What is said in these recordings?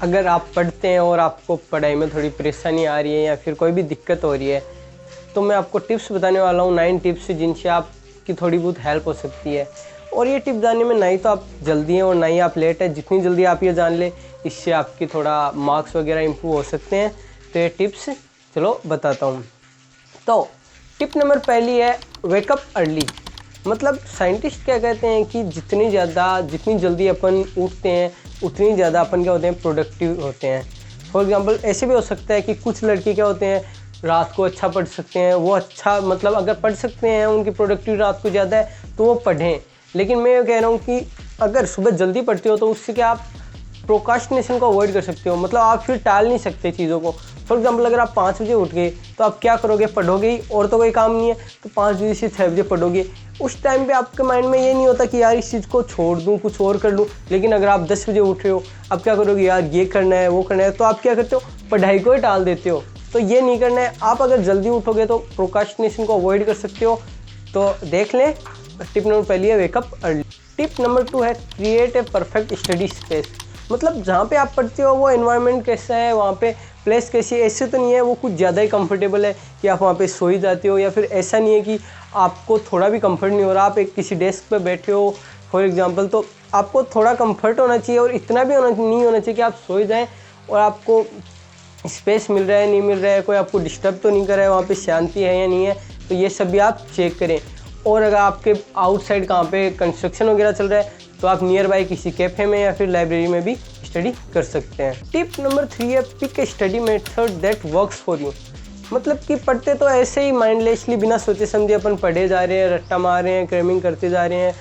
अगर आप पढ़ते हैं और आपको पढ़ाई में थोड़ी परेशानी आ रही है या फिर कोई भी दिक्कत हो रही है, तो मैं आपको टिप्स बताने वाला हूँ, 9 टिप्स जिनसे आपकी थोड़ी बहुत हेल्प हो सकती है। और ये टिप जानने में ना ही तो आप जल्दी हैं और ना ही आप लेट हैं। जितनी जल्दी आप ये जान लें, इससे आपकी थोड़ा मार्क्स वगैरह इम्प्रूव हो सकते हैं। तो ये टिप्स चलो बताता हूँ। तो टिप नंबर पहली है वेकअप अर्ली। मतलब साइंटिस्ट क्या कहते हैं कि जितनी जल्दी अपन उठते हैं उतनी ज़्यादा अपन क्या होते हैं, प्रोडक्टिव होते हैं। फॉर एग्जांपल ऐसे भी हो सकता है कि कुछ लड़के क्या होते हैं, रात को अच्छा पढ़ सकते हैं, वो अच्छा मतलब अगर पढ़ सकते हैं, उनकी प्रोडक्टिव रात को ज़्यादा है तो वो पढ़ें। लेकिन मैं ये कह रहा हूँ कि अगर सुबह जल्दी पढ़ते हो तो उससे क्या आप प्रोकास्टिनेशन को अवॉइड कर सकते हो। मतलब आप फिर टाल नहीं सकते चीज़ों को। फॉर एग्जांपल अगर आप 5 बजे उठ गए तो आप क्या करोगे, पढ़ोगे ही, और तो कोई काम नहीं है, तो 5 बजे से 6 बजे पढ़ोगे। उस टाइम पे आपके माइंड में ये नहीं होता कि यार इस चीज़ को छोड़ दूँ, कुछ और कर लूँ। लेकिन अगर आप 10 बजे उठ रहे हो, अब क्या करोगे, यार ये करना है वो करना है, तो आप क्या करते हो, पढ़ाई को ही टाल देते हो। तो ये नहीं करना है। आप अगर जल्दी उठोगे तो प्रोकास्टिनेशन को अवॉइड कर सकते हो। तो देख लें, टिप नंबर पहली है वेकअप अर्ली। टिप नंबर 2 है create a perfect study space. मतलब जहाँ पे आप पढ़ते हो वो एनवायरनमेंट कैसा है, वहाँ पे प्लेस कैसी है। ऐसे तो नहीं है वो कुछ ज़्यादा ही कंफर्टेबल है कि आप वहाँ पे सो ही जाते हो, या फिर ऐसा नहीं है कि आपको थोड़ा भी कंफर्ट नहीं हो रहा, आप एक किसी डेस्क पे बैठे हो फॉर एग्जांपल, तो आपको थोड़ा कंफर्ट होना चाहिए और इतना भी नहीं होना चाहिए कि आप सो ही जाएँ और आपको स्पेस मिल रहा है नहीं मिल रहा है, कोई आपको डिस्टर्ब तो नहीं कर रहा है, वहाँ पे शांति है या नहीं है। तो ये सब भी आप चेक करें। और अगर आपके आउटसाइड कहाँ पे कंस्ट्रक्शन वगैरह चल रहा है तो आप नियर बाय किसी कैफ़े में या फिर लाइब्रेरी में भी स्टडी कर सकते हैं। टिप नंबर 3 है pick a study method that works for you. मतलब कि पढ़ते तो ऐसे ही माइंडलेसली बिना सोचे समझे अपन पढ़े जा रहे हैं, रट्टा मार रहे हैं, क्रैमिंग करते जा रहे हैं,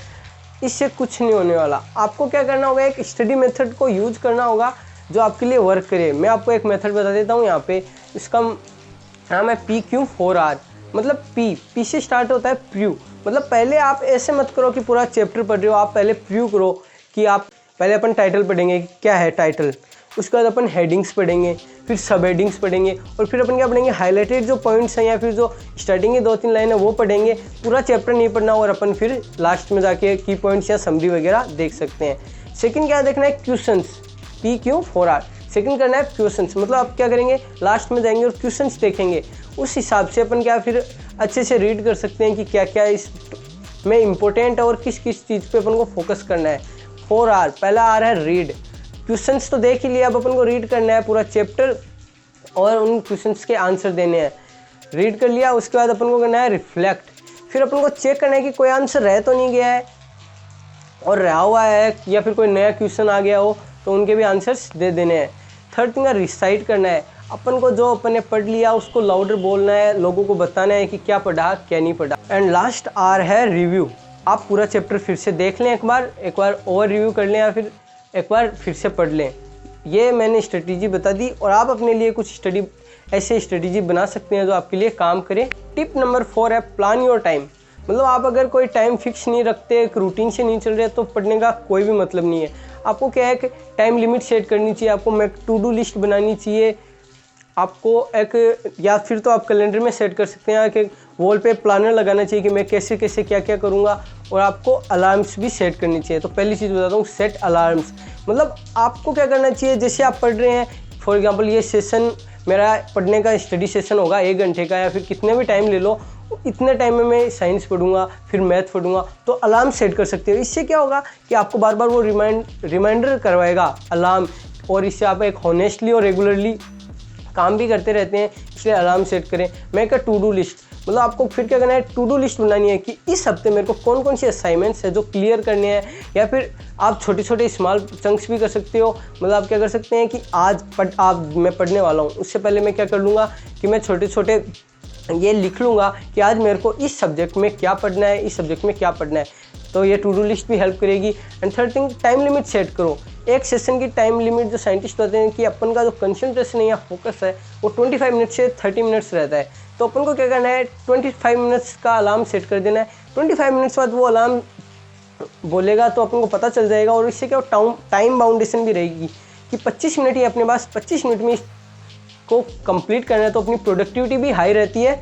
इससे कुछ नहीं होने वाला। आपको क्या करना होगा, एक स्टडी मेथड को यूज करना होगा जो आपके लिए वर्क करे। मैं आपको एक मेथड बता देता हूँ यहाँ पे, इसका नाम है PQ4R। मतलब पी से स्टार्ट होता है प्रू। मतलब पहले आप ऐसे मत करो कि पूरा चैप्टर पढ़ रहे हो, आप पहले प्रू करो कि आप पहले अपन टाइटल पढ़ेंगे कि क्या है टाइटल, उसके बाद अपन हेडिंग्स पढ़ेंगे, फिर सब हेडिंग्स पढ़ेंगे, और फिर अपन क्या पढ़ेंगे, हाईलाइटेड जो पॉइंट्स हैं या फिर जो स्टार्टिंग की 2-3 लाइन है वो पढ़ेंगे। पूरा चैप्टर नहीं पढ़ना, और अपन फिर लास्ट में जाके की पॉइंट्स या समरी वगैरह देख सकते हैं। सेकंड क्या देखना है, क्वेश्चंस, PQ4R। सेकंड करना है क्वेश्चंस। मतलब आप क्या करेंगे, लास्ट में जाएंगे और क्वेश्चंस देखेंगे। उस हिसाब से अपन क्या फिर अच्छे से रीड कर सकते हैं कि क्या क्या इस में इम्पोर्टेंट है और किस किस चीज़ पे अपन को फोकस करना है। 4R, पहला R है रीड। क्वेश्चंस तो देख ही लिया, अब अपन को रीड करना है पूरा चैप्टर और उन क्वेश्चंस के आंसर देने हैं। रीड कर लिया, उसके बाद अपन को करना है रिफ्लेक्ट। फिर अपन को चेक करना है कि कोई आंसर रह तो नहीं गया है और रहा हुआ है, या फिर कोई नया क्वेश्चन आ गया हो तो उनके भी आंसर्स दे देने हैं। थर्ड थिंग है रिसाइट करना है। अपन को जो अपन ने पढ़ लिया उसको लाउडर बोलना है, लोगों को बताना है कि क्या पढ़ा क्या नहीं पढ़ा। एंड लास्ट R है रिव्यू। आप पूरा चैप्टर फिर से देख लें, एक बार ओवर रिव्यू कर लें, या फिर एक बार फिर से पढ़ लें। ये मैंने स्ट्रेटेजी बता दी, और आप अपने लिए कुछ ऐसे स्ट्रेटेजी बना सकते हैं जो आपके लिए काम करें। टिप नंबर 4 है प्लान योर टाइम। मतलब आप अगर कोई टाइम फिक्स नहीं रखते, एक रूटीन से नहीं चल रहे, तो पढ़ने का कोई भी मतलब नहीं है। आपको क्या है कि टाइम लिमिट सेट करनी चाहिए, आपको एक टू डू लिस्ट बनानी चाहिए, आपको एक, या फिर तो आप कैलेंडर में सेट कर सकते हैं कि वॉल पे प्लानर लगाना चाहिए कि मैं कैसे कैसे क्या क्या करूँगा, और आपको अलार्म्स भी सेट करनी चाहिए। तो पहली चीज़ बताता हूँ, सेट अलार्म्स। मतलब आपको क्या करना चाहिए, जैसे आप पढ़ रहे हैं, फॉर एग्जांपल ये सेशन मेरा पढ़ने का स्टडी सेशन होगा 1 घंटे का, या फिर कितने भी टाइम ले लो, इतने टाइम में मैं साइंस पढ़ूंगा, फिर मैथ पढ़ूंगा, तो अलार्म सेट कर सकते हो। इससे क्या होगा कि आपको बार बार वो रिमाइंडर करवाएगा अलार्म, और इससे आप एक हॉनेस्टली और रेगुलरली काम भी करते रहते हैं, इसलिए अलार्म सेट करें। मैं क्या टू डू लिस्ट, मतलब आपको फिर क्या करना है, टू डू लिस्ट बनानी है कि इस हफ्ते मेरे को कौन कौन सी असाइनमेंट्स है जो क्लियर करने हैं, या फिर आप छोटे छोटे स्मॉल चंक्स भी कर सकते हो। मतलब आप क्या कर सकते हैं कि मैं पढ़ने वाला हूँ, उससे पहले मैं क्या कर लूँगा कि मैं छोटे छोटे ये लिख लूँगा कि आज मेरे को इस सब्जेक्ट में क्या पढ़ना है, इस सब्जेक्ट में क्या पढ़ना है। तो ये टू डू लिस्ट भी हेल्प करेगी। And third thing, time limit set करो। एक सेशन की टाइम लिमिट जो साइंटिस्ट बताते हैं कि अपन का जो कंसंट्रेशन है या फोकस है वो 25 मिनट से 30 मिनट्स रहता है। तो अपन को क्या करना है, 25 मिनट्स का अलार्म सेट कर देना है। 25 मिनट्स बाद वो अलार्म बोलेगा तो अपन को पता चल जाएगा, और इससे क्या टाइम बाउंडेशन भी रहेगी कि 25 मिनट ही अपने पास, 25 मिनट में को कंप्लीट करना है, तो अपनी प्रोडक्टिविटी भी हाई रहती है।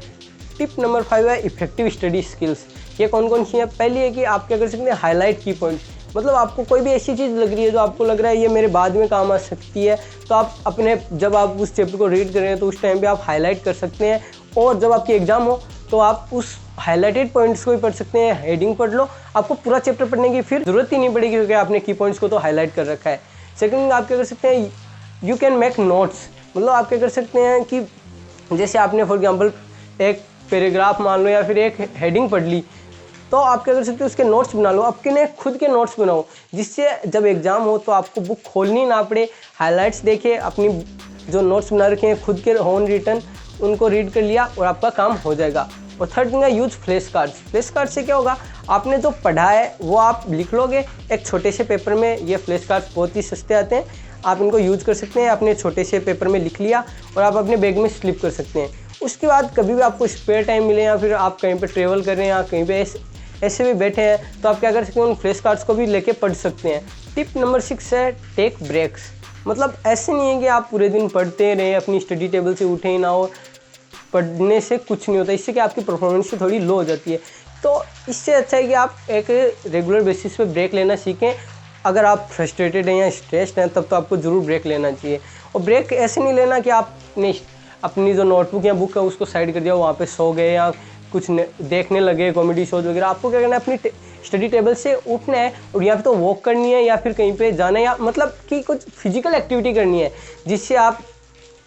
टिप नंबर 5 है इफेक्टिव स्टडी स्किल्स। ये कौन कौन सी है, पहली है कि आप क्या कर सकते हैं, हाईलाइट की पॉइंट। मतलब आपको कोई भी ऐसी चीज़ लग रही है जो आपको लग रहा है ये मेरे बाद में काम आ सकती है, तो आप अपने जब आप उस चैप्टर को रीड कर रहे हैं तो उस टाइम पे आप हाईलाइट कर सकते हैं, और जब आपकी एग्ज़ाम हो तो आप उस हाईलाइटेड पॉइंट्स को भी पढ़ सकते हैं। हेडिंग पढ़ लो, आपको पूरा चैप्टर पढ़ने की फिर ज़रूरत ही नहीं पड़ेगी क्योंकि आपने की पॉइंट्स को तो हाईलाइट कर रखा है। सेकंड, आप क्या कर सकते हैं, यू कैन मेक नोट्स। मतलब आप क्या कर सकते हैं कि जैसे आपने फॉर एग्जांपल एक पैराग्राफ मान लो या फिर एक हेडिंग पढ़ ली, तो आप क्या कर सकते हो, उसके नोट्स बना लो, अपने खुद के नोट्स बनाओ, जिससे जब एग्ज़ाम हो तो आपको बुक खोलनी ना पड़े, हाइलाइट्स देखे, अपनी जो नोट्स बना रखे हैं खुद के होन रिटन, उनको रीड कर लिया और आपका काम हो जाएगा। और थर्ड थिंग है use flash cards. Flash card से क्या होगा, आपने जो पढ़ा है वो आप लिख लोगे एक छोटे से पेपर में। ये फ्लैश कार्ड्स बहुत ही सस्ते आते हैं, आप इनको यूज कर सकते हैं। अपने छोटे से पेपर में लिख लिया और आप अपने बैग में स्लिप कर सकते हैं। उसके बाद कभी भी आपको स्पेयर टाइम मिले या फिर आप कहीं पर ट्रेवल कर रहे हैं या कहीं पे ऐसे भी बैठे हैं, तो आप क्या कर सकते हैं, उन फ्लैश कार्ड्स को भी लेके पढ़ सकते हैं। टिप नंबर 6 है टेक ब्रेक्स। मतलब ऐसे नहीं है कि आप पूरे दिन पढ़ते रहें, अपनी स्टडी टेबल से उठे ही ना हो। पढ़ने से कुछ नहीं होता, इससे कि आपकी परफॉर्मेंस थोड़ी लो हो जाती है। तो इससे अच्छा है कि आप एक रेगुलर बेसिस पे ब्रेक लेना सीखें। अगर आप फ्रस्ट्रेटेड हैं या स्ट्रेस्ड हैं तब तो आपको ज़रूर ब्रेक लेना चाहिए। और ब्रेक ऐसे नहीं लेना कि आपने अपनी जो नोटबुक या बुक है उसको साइड कर दिया, वहाँ पे सो गए या कुछ देखने लगे कॉमेडी शोज वगैरह। आपको क्या करना है, अपनी स्टडी टेबल से उठना है और या फिर तो वॉक करनी है या फिर कहीं पे जाना है, या मतलब कि कुछ फिजिकल एक्टिविटी करनी है जिससे आप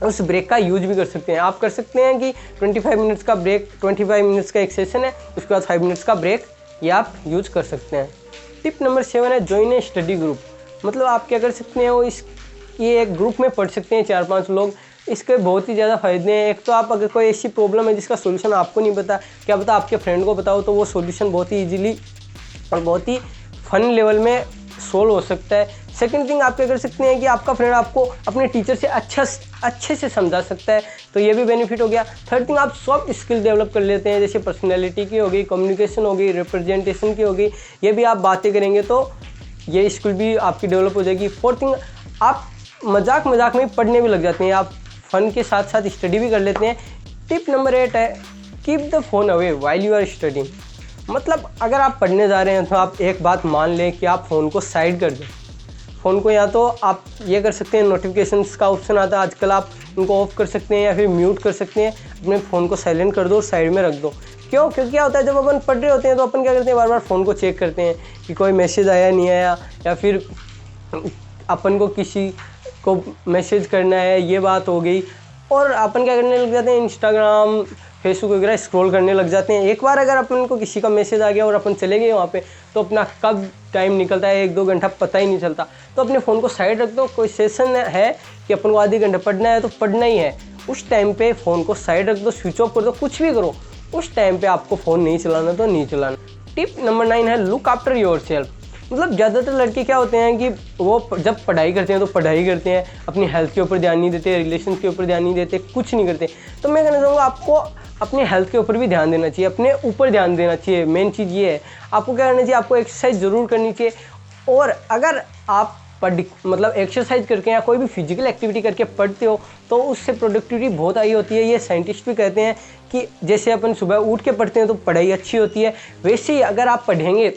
उस ब्रेक का यूज भी कर सकते हैं। आप कर सकते हैं कि 25 मिनट्स का ब्रेक, 25 मिनट्स का एक सेशन है, उसके बाद 5 मिनट्स का ब्रेक, ये आप यूज कर सकते हैं। टिप नंबर 7 है ज्वाइन ए स्टडी ग्रुप। मतलब आप क्या कर सकते हैं, ये एक ग्रुप में पढ़ सकते हैं 4-5 लोग। इसके बहुत ही ज़्यादा फ़ायदे हैं। एक तो आप अगर कोई ऐसी प्रॉब्लम है जिसका सोल्यूशन आपको नहीं पता, क्या पता आपके फ्रेंड को बताओ तो वो सोल्यूशन बहुत ही ईजिली और बहुत ही फन लेवल में सोल्व हो सकता है। सेकंड थिंग, आप क्या कर सकते हैं कि आपका फ्रेंड आपको अपने टीचर से अच्छे से समझा सकता है, तो ये भी बेनिफिट हो गया। थर्ड थिंग, आप सॉफ्ट स्किल डेवलप कर लेते हैं, जैसे पर्सनैलिटी की हो गई, कम्युनिकेशन हो गई, रिप्रेजेंटेशन की हो गई। ये भी आप बातें करेंगे तो ये स्किल भी आपकी डेवलप हो जाएगी। फोर्थ थिंग, आप मजाक में पढ़ने भी लग जाते हैं, आप फन के साथ साथ स्टडी भी कर लेते हैं। टिप नंबर 8 है keep the phone away while you are studying. मतलब अगर आप पढ़ने जा रहे हैं तो आप एक बात मान लें कि आप फ़ोन को साइड कर दें। फ़ोन को या तो आप ये कर सकते हैं, नोटिफिकेशंस का ऑप्शन आता है आजकल, आप उनको ऑफ कर सकते हैं या फिर म्यूट कर सकते हैं। अपने फ़ोन को साइलेंट कर दो और साइड में रख दो। क्यों? क्योंकि क्या होता है, जब अपन पढ़ रहे होते हैं तो अपन क्या करते हैं, बार बार फ़ोन को चेक करते हैं कि कोई मैसेज आया नहीं आया, या फिर अपन को किसी को मैसेज करना है, ये बात हो गई। और अपन क्या करने लग जाते हैं, इंस्टाग्राम, फेसबुक वगैरह स्क्रॉल करने लग जाते हैं। एक बार अगर अपन को किसी का मैसेज आ गया और अपन चले गए वहाँ पे, तो अपना कब टाइम निकलता है 1-2 घंटा पता ही नहीं चलता। तो अपने फ़ोन को साइड रख दो। कोई सेशन है कि अपन को आधे घंटे पढ़ना है तो पढ़ना ही है, उस टाइम पे फ़ोन को साइड रख दो, स्विच ऑफ कर दो, कुछ भी करो, उस टाइम पे आपको फ़ोन नहीं चलाना तो नहीं चलाना। टिप नंबर 9 है लुक आफ्टर योर सेल्फ। मतलब ज़्यादातर लड़के क्या होते हैं कि वो जब पढ़ाई करते हैं तो पढ़ाई करते हैं, अपनी हेल्थ के ऊपर ध्यान नहीं देते, रिलेशन के ऊपर ध्यान नहीं देते, कुछ नहीं करते। तो मैं कहना चाहूँगा आपको अपने हेल्थ के ऊपर भी ध्यान देना चाहिए, अपने ऊपर ध्यान देना चाहिए। मेन चीज़ ये है, आपको क्या करना चाहिए, आपको एक्सरसाइज ज़रूर करनी चाहिए। और अगर आप मतलब एक्सरसाइज करके या कोई भी फिजिकल एक्टिविटी करके पढ़ते हो तो उससे प्रोडक्टिविटी बहुत आई होती है। ये साइंटिस्ट भी कहते हैं कि जैसे अपन सुबह उठ के पढ़ते हैं तो पढ़ाई अच्छी होती है, वैसे ही अगर आप पढ़ेंगे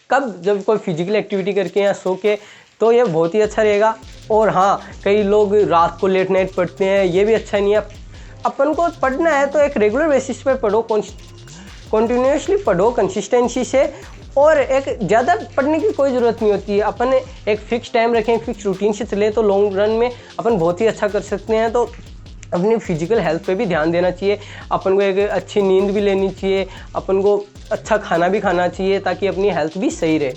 कब, जब कोई फिजिकल एक्टिविटी करके या सो के, तो ये बहुत ही अच्छा रहेगा। और हाँ, कई लोग रात को लेट नाइट पढ़ते हैं, ये भी अच्छा नहीं है। अपन को पढ़ना है तो एक रेगुलर बेसिस पे पढ़ो, कंटिन्यूसली पढ़ो कंसिस्टेंसी से। और एक ज़्यादा पढ़ने की कोई ज़रूरत नहीं होती है। अपन एक फ़िक्स टाइम रखें, फिक्स रूटीन से चले तो लॉन्ग रन में अपन बहुत ही अच्छा कर सकते हैं। तो अपनी फिजिकल हेल्थ पे भी ध्यान देना चाहिए, अपन को एक अच्छी नींद भी लेनी चाहिए, अपन को अच्छा खाना भी खाना चाहिए ताकि अपनी हेल्थ भी सही रहे।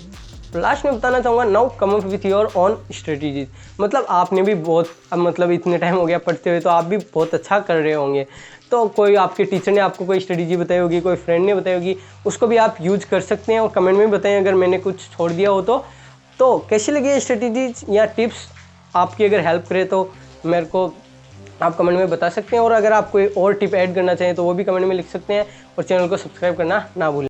लास्ट में बताना चाहूँगा, now come up with your own strategies. मतलब आपने भी बहुत, मतलब इतने टाइम हो गया पढ़ते हुए तो आप भी बहुत अच्छा कर रहे होंगे। तो कोई आपके टीचर ने आपको कोई स्ट्रेटजी बताई होगी, कोई फ्रेंड ने बताई होगी, उसको भी आप यूज कर सकते हैं। और कमेंट में बताएं अगर मैंने कुछ छोड़ दिया हो तो कैसी लगी ये स्ट्रेटजीज या टिप्स, आपकी अगर हेल्प करे तो मेरे को आप कमेंट में बता सकते हैं। और अगर आप कोई और टिप ऐड करना चाहें तो वो भी कमेंट में लिख सकते हैं। और चैनल को सब्सक्राइब करना ना भूलें।